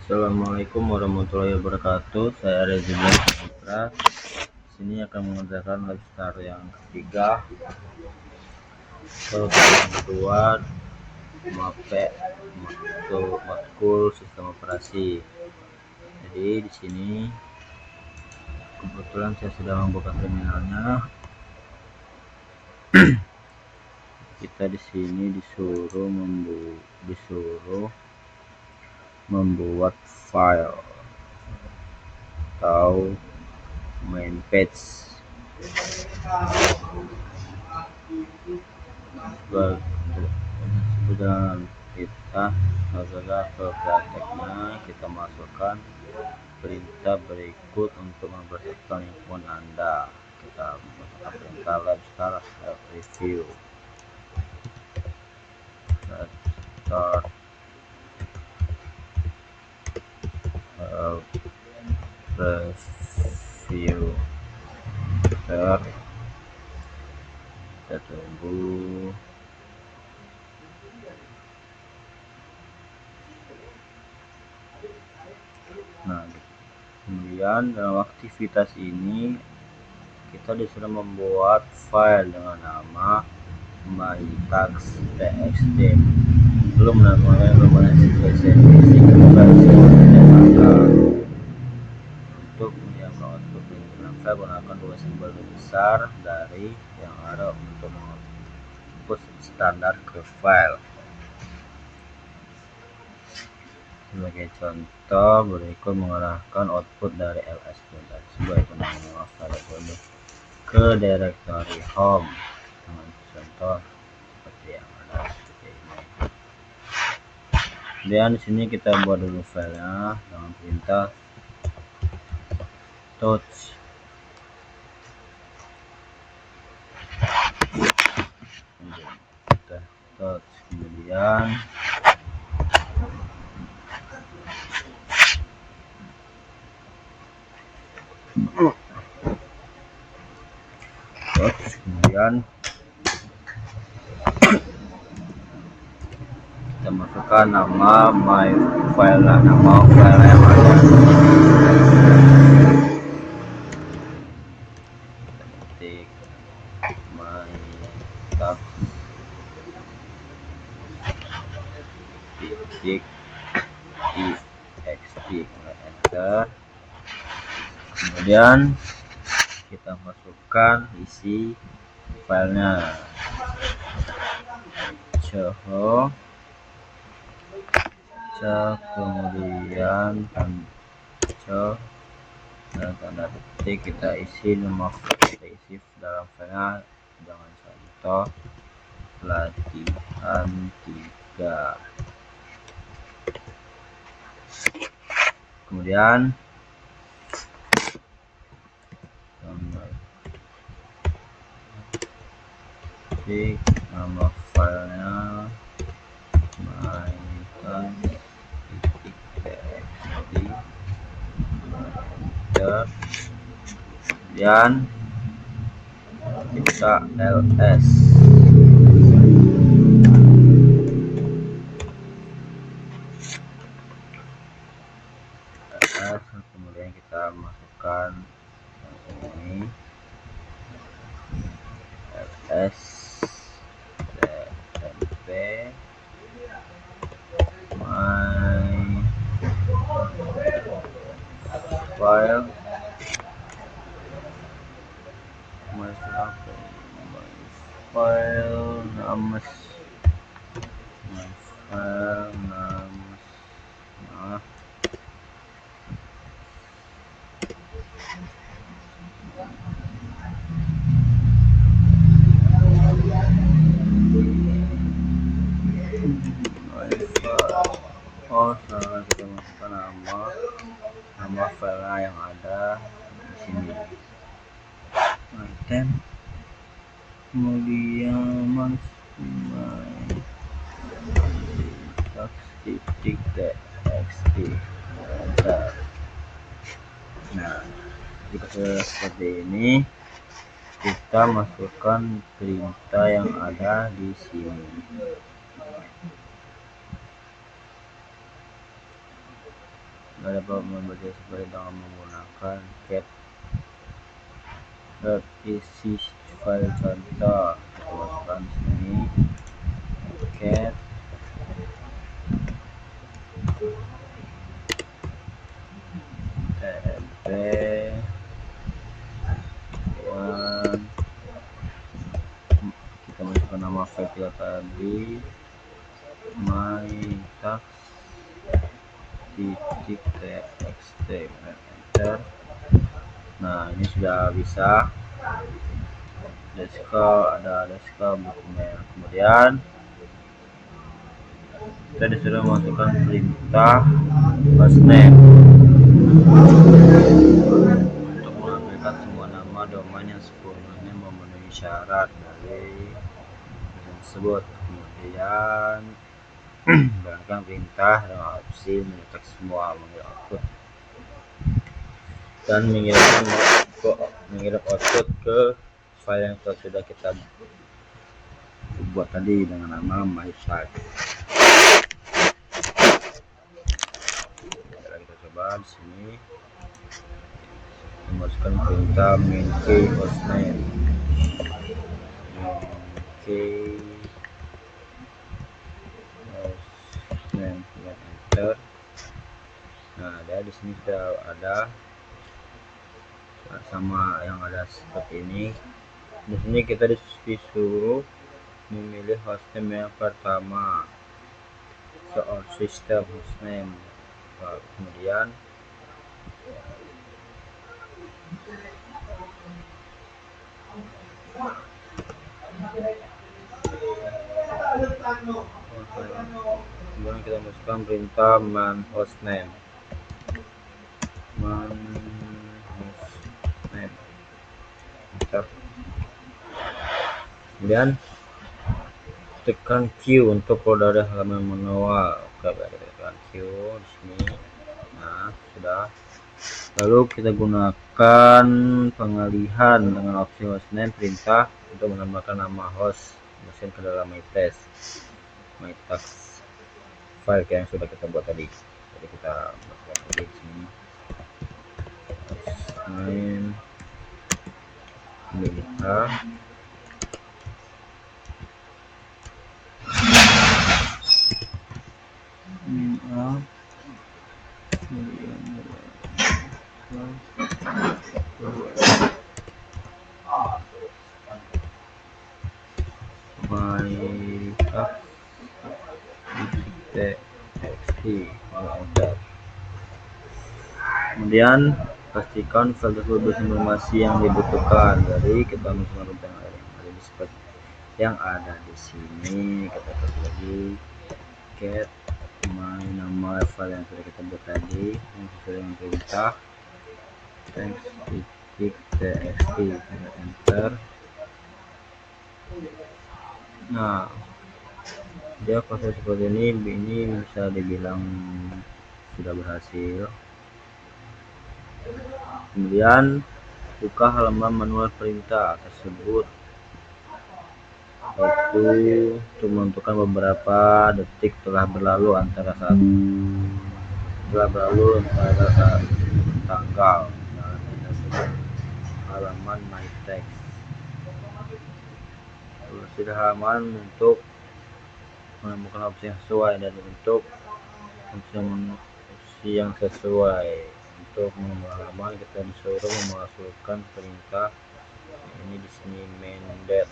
Assalamualaikum warahmatullahi wabarakatuh. Saya Reza Putra. Sini akan mengerjakan lifestyle yang ketiga. Yang kedua, MAPE, matkul sistem operasi. Jadi di sini kebetulan saya sudah membuka terminalnya. Kita di sini disuruh membuat file atau main page. Sudah kita adalah ke prakteknya, kita masukkan perintah berikut untuk membersihkan lingkungan Anda. Kita masukkan perintah lifestyle self review. Let's start review. Kita tunggu. Nah, kemudian dalam aktivitas ini kita disuruh membuat file dengan nama mytax.txt. Belum namanya untuk menyiapkan output lingkungan file gunakan dua simbol besar dari yang ada untuk mengoutput standar ke file. Sebagai contoh, berikut mengarahkan output dari ls sebagai penanggung file ke directory home dengan contoh seperti yang ada seperti ini. Kemudian di sini kita buat dulu filenya dengan perintah touch. Kemudian kita masukkan nama my file, nama file yang ada. Ketik my tax txt, enter. Kemudian kita masukkan isi filenya. Kemudian dan tanda petik, kita isi nomor kita isi dalam filenya dengan contoh latihan 3. Kemudian nama filenya kemudian kita ls. Kemudian kita masukkan ini ls tmp my file names sekarang kita masukkan nama file yang ada di sini, item, kemudian tax.txt. Nah, jika sudah seperti ini, kita masukkan perintah yang ada di sini. Nggak dapat membaca seperti dengan menggunakan cat isi file contoh. Kita masukkan di sini cat tmp dan kita masukkan nama file kita tadi my tax titik txt, enter. Nah, ini sudah bisa. Ada bukunya. Kemudian kita disuruh masukkan perintah hostname untuk mengambilkan semua nama domain yang sepenuhnya memenuhi syarat dari tersebut. Kemudian jalankan perintah dengan opsi mencetak semua, mengirim output dan mengirim output ke file yang sudah kita buat tadi dengan nama mytype. Kita coba di sini memasukkan perintah main key hostname enter. Nah, di sini sudah ada sama yang ada seperti ini. Di sini kita disuruh memilih hostname yang pertama, soal sistem hostname. Kemudian kita masukkan perintah man hostname. Kemudian tekan Q untuk keluar dari halaman manual. Tekan Q di sini. Nah, sudah. Lalu kita gunakan pengalihan dengan opsi hostname perintah untuk menambahkan nama host mesin ke dalam mytask file yang sudah kita buat tadi. Jadi kita masukkan lagi di sini. Hostname perintah Kemudian pastikan file tersebut informasi yang dibutuhkan. Jadi kita masukkan rentang yang seperti yang ada di sini. Kita copy lagi cat my nama file yang sudah kita buat tadi yang sesuai dengan perintah text.txt, enter. Nah, dia proses seperti ini bisa dibilang sudah berhasil. Kemudian buka halaman manual perintah tersebut, yaitu untuk menentukan beberapa detik telah berlalu antara saat tanggal halaman my text. Sudah halaman untuk menemukan opsi yang sesuai dan untuk opsi yang sesuai. Untuk halaman kita disuruh memasukkan perintah ini di sini main.dat.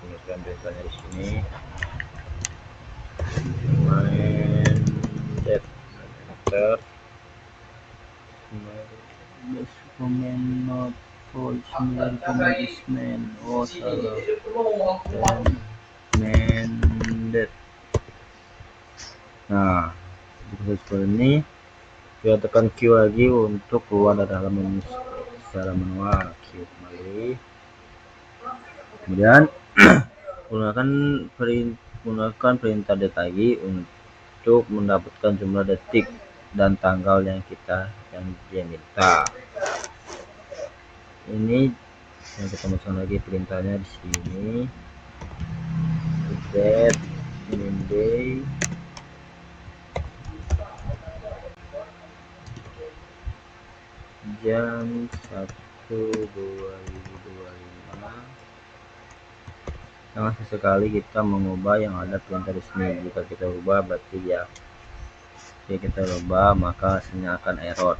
Tuliskan perintahnya di sini main.dat, enter. Comment not voicemail command oh salah main.dat. Nah, seperti ini kita tekan Q lagi untuk keluar dari halaman secara manual. Q kembali. Kemudian gunakan perintah det lagi untuk mendapatkan jumlah detik dan tanggal yang dia minta. Ini yang kita masukkan lagi perintahnya di sini. Date day jam 1.2025. Jangan sesekali kita mengubah yang ada perintah di sini. Jika kita ubah berarti ya, jika kita ubah maka hasilnya akan error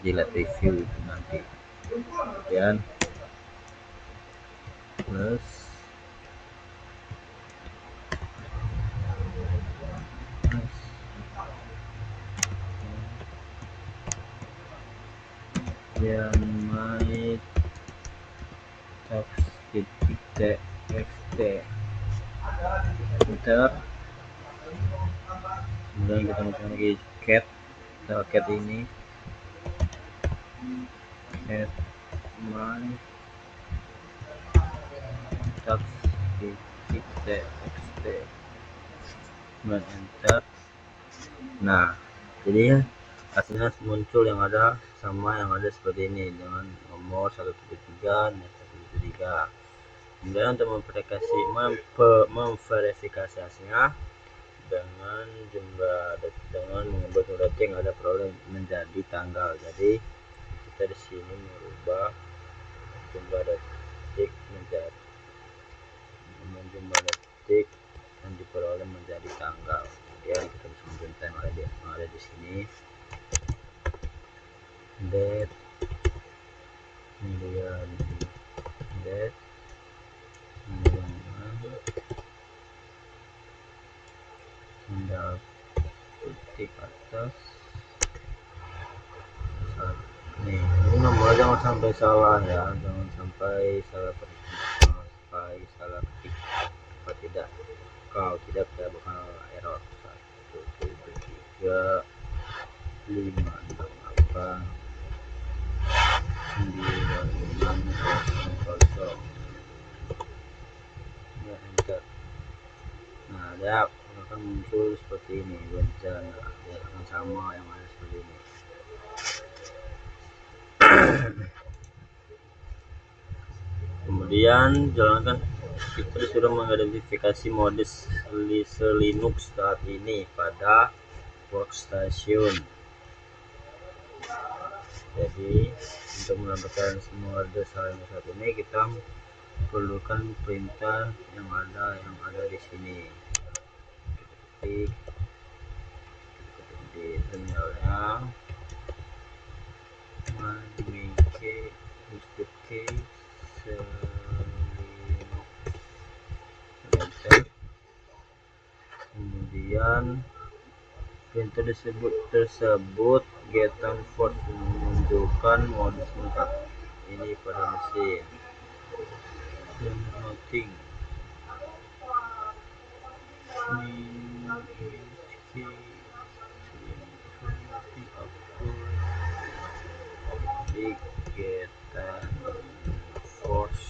di live review itu nanti. Kemudian plus dan my txt enter. Kemudian kita masukkan lagi cat, cat ini cat my txt, kemudian enter. Nah, jadi hasilnya muncul yang ada sama yang ada seperti ini dengan nomor 173 dan 173. Kemudian untuk memverifikasi hasilnya dengan mengubah jumlah detik yang ada peroleh menjadi tanggal. Jadi kita di sini merubah jumlah detik menjadi jumlah detik yang diperoleh menjadi tanggal. Kemudian kita bisa mencontoh yang ada di sini. Date, kemudian date, tanggal detik atas. Nih, ini nomor jangan sampai salah ya, jangan sampai salah ketik, kalau tidak kita bakal error. 1 2 3 5 6 8 9 6 0 ya, enter. Nah, ada akan muncul seperti ini bencana yang sama yang ada seperti ini. Kemudian jalankan, kita sudah mengidentifikasi mode Linux saat ini pada workstation. Jadi untuk menambahkan mode saat ini kita perlukan perintah yang ada di sini. Ketik di terminalnya make kemudian perintah tersebut getting force menunjukkan modus lengkap ini pada mesin dan nothing getting force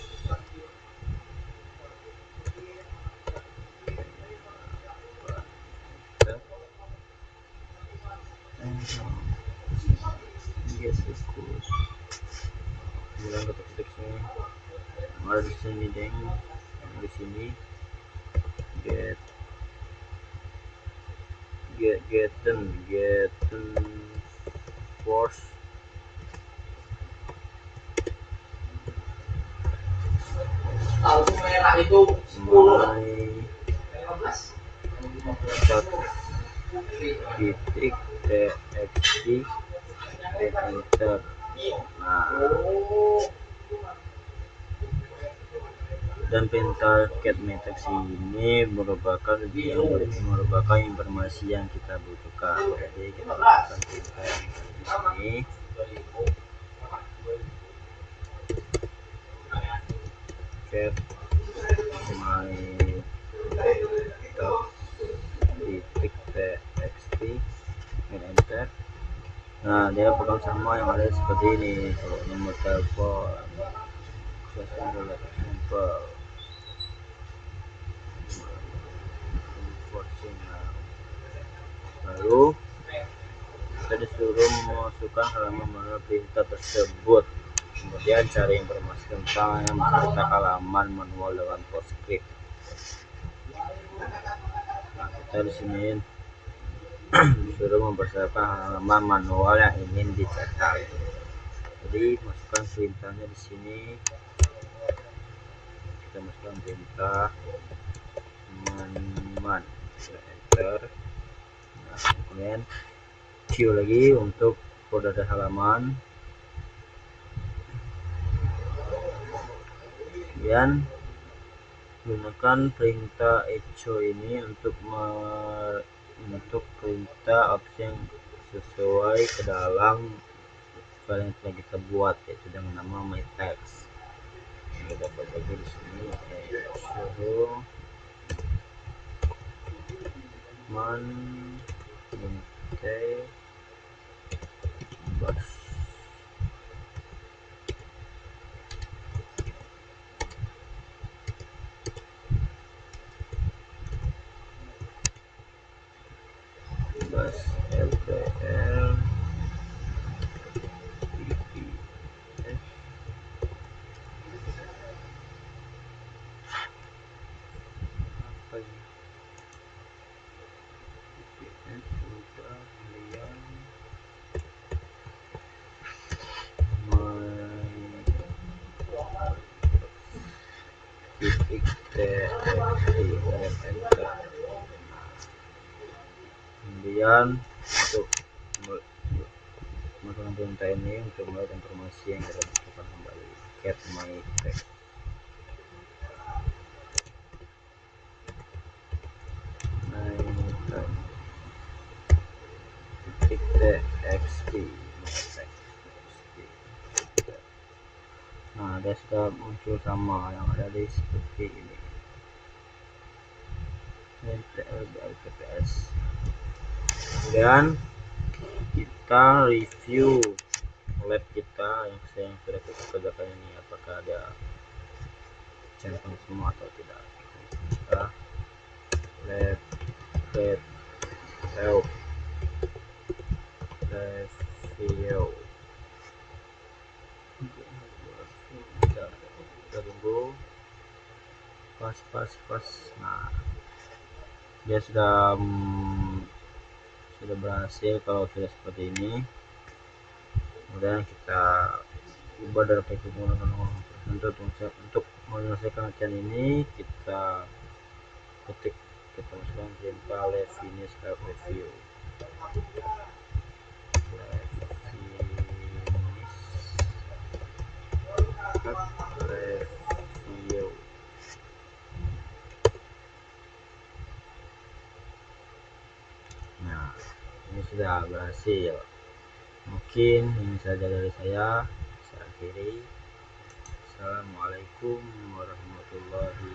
yes of course. Kemudian ketik sini ada di sini deng, di sini getting force Tahu merah itu 10 titik txt dan enter. Nah, dan perintah cat matrix ini merupakan informasi yang kita butuhkan. Jadi kita lakukan perintah yang di sini. Cat my titik txt dan enter. Nah, dia program sama yang ada seperti ini. Kalau nomor telepon simple lalu kita disuruh memasukkan halaman manual perintah tersebut, kemudian cari informasi tentang yang menceritakan halaman manual dengan PostScript. Nah, kita di sini disuruh mempersiapkan halaman manual yang ingin dicetak. Jadi masukkan perintahnya di sini. Kita masukkan perintah man, enter. Nah, kemudian Q lagi untuk kode halaman. Kemudian gunakan perintah echo ini untuk perintah opsi yang sesuai ke dalam file yang telah kita buat, yaitu dengan nama mytext. Kita bagi di sini echo man bash. Bash LTL PPS apa ini PPS ubah kemudian titik txt dan enter. Kemudian untuk masukkan perintah ini untuk melihat informasi yang kita butuhkan kembali, get my text. Titik txt. Nah, dia sudah muncul sama yang ada di seperti ini. PPS. Kemudian kita review lab kita yang sudah kita kerjakan ini, apakah ada centang semua atau tidak. Kita lab help review. Kita tunggu pas. Nah, dia sudah berhasil kalau sudah seperti ini. Kemudian kita ubah dari menggunakan untuk menyelesaikan latihan ini, kita masukkan perintah let finish help review. Review. Nah, ini sudah berhasil. Mungkin ini saja dari saya akhiri. Assalamualaikum warahmatullahi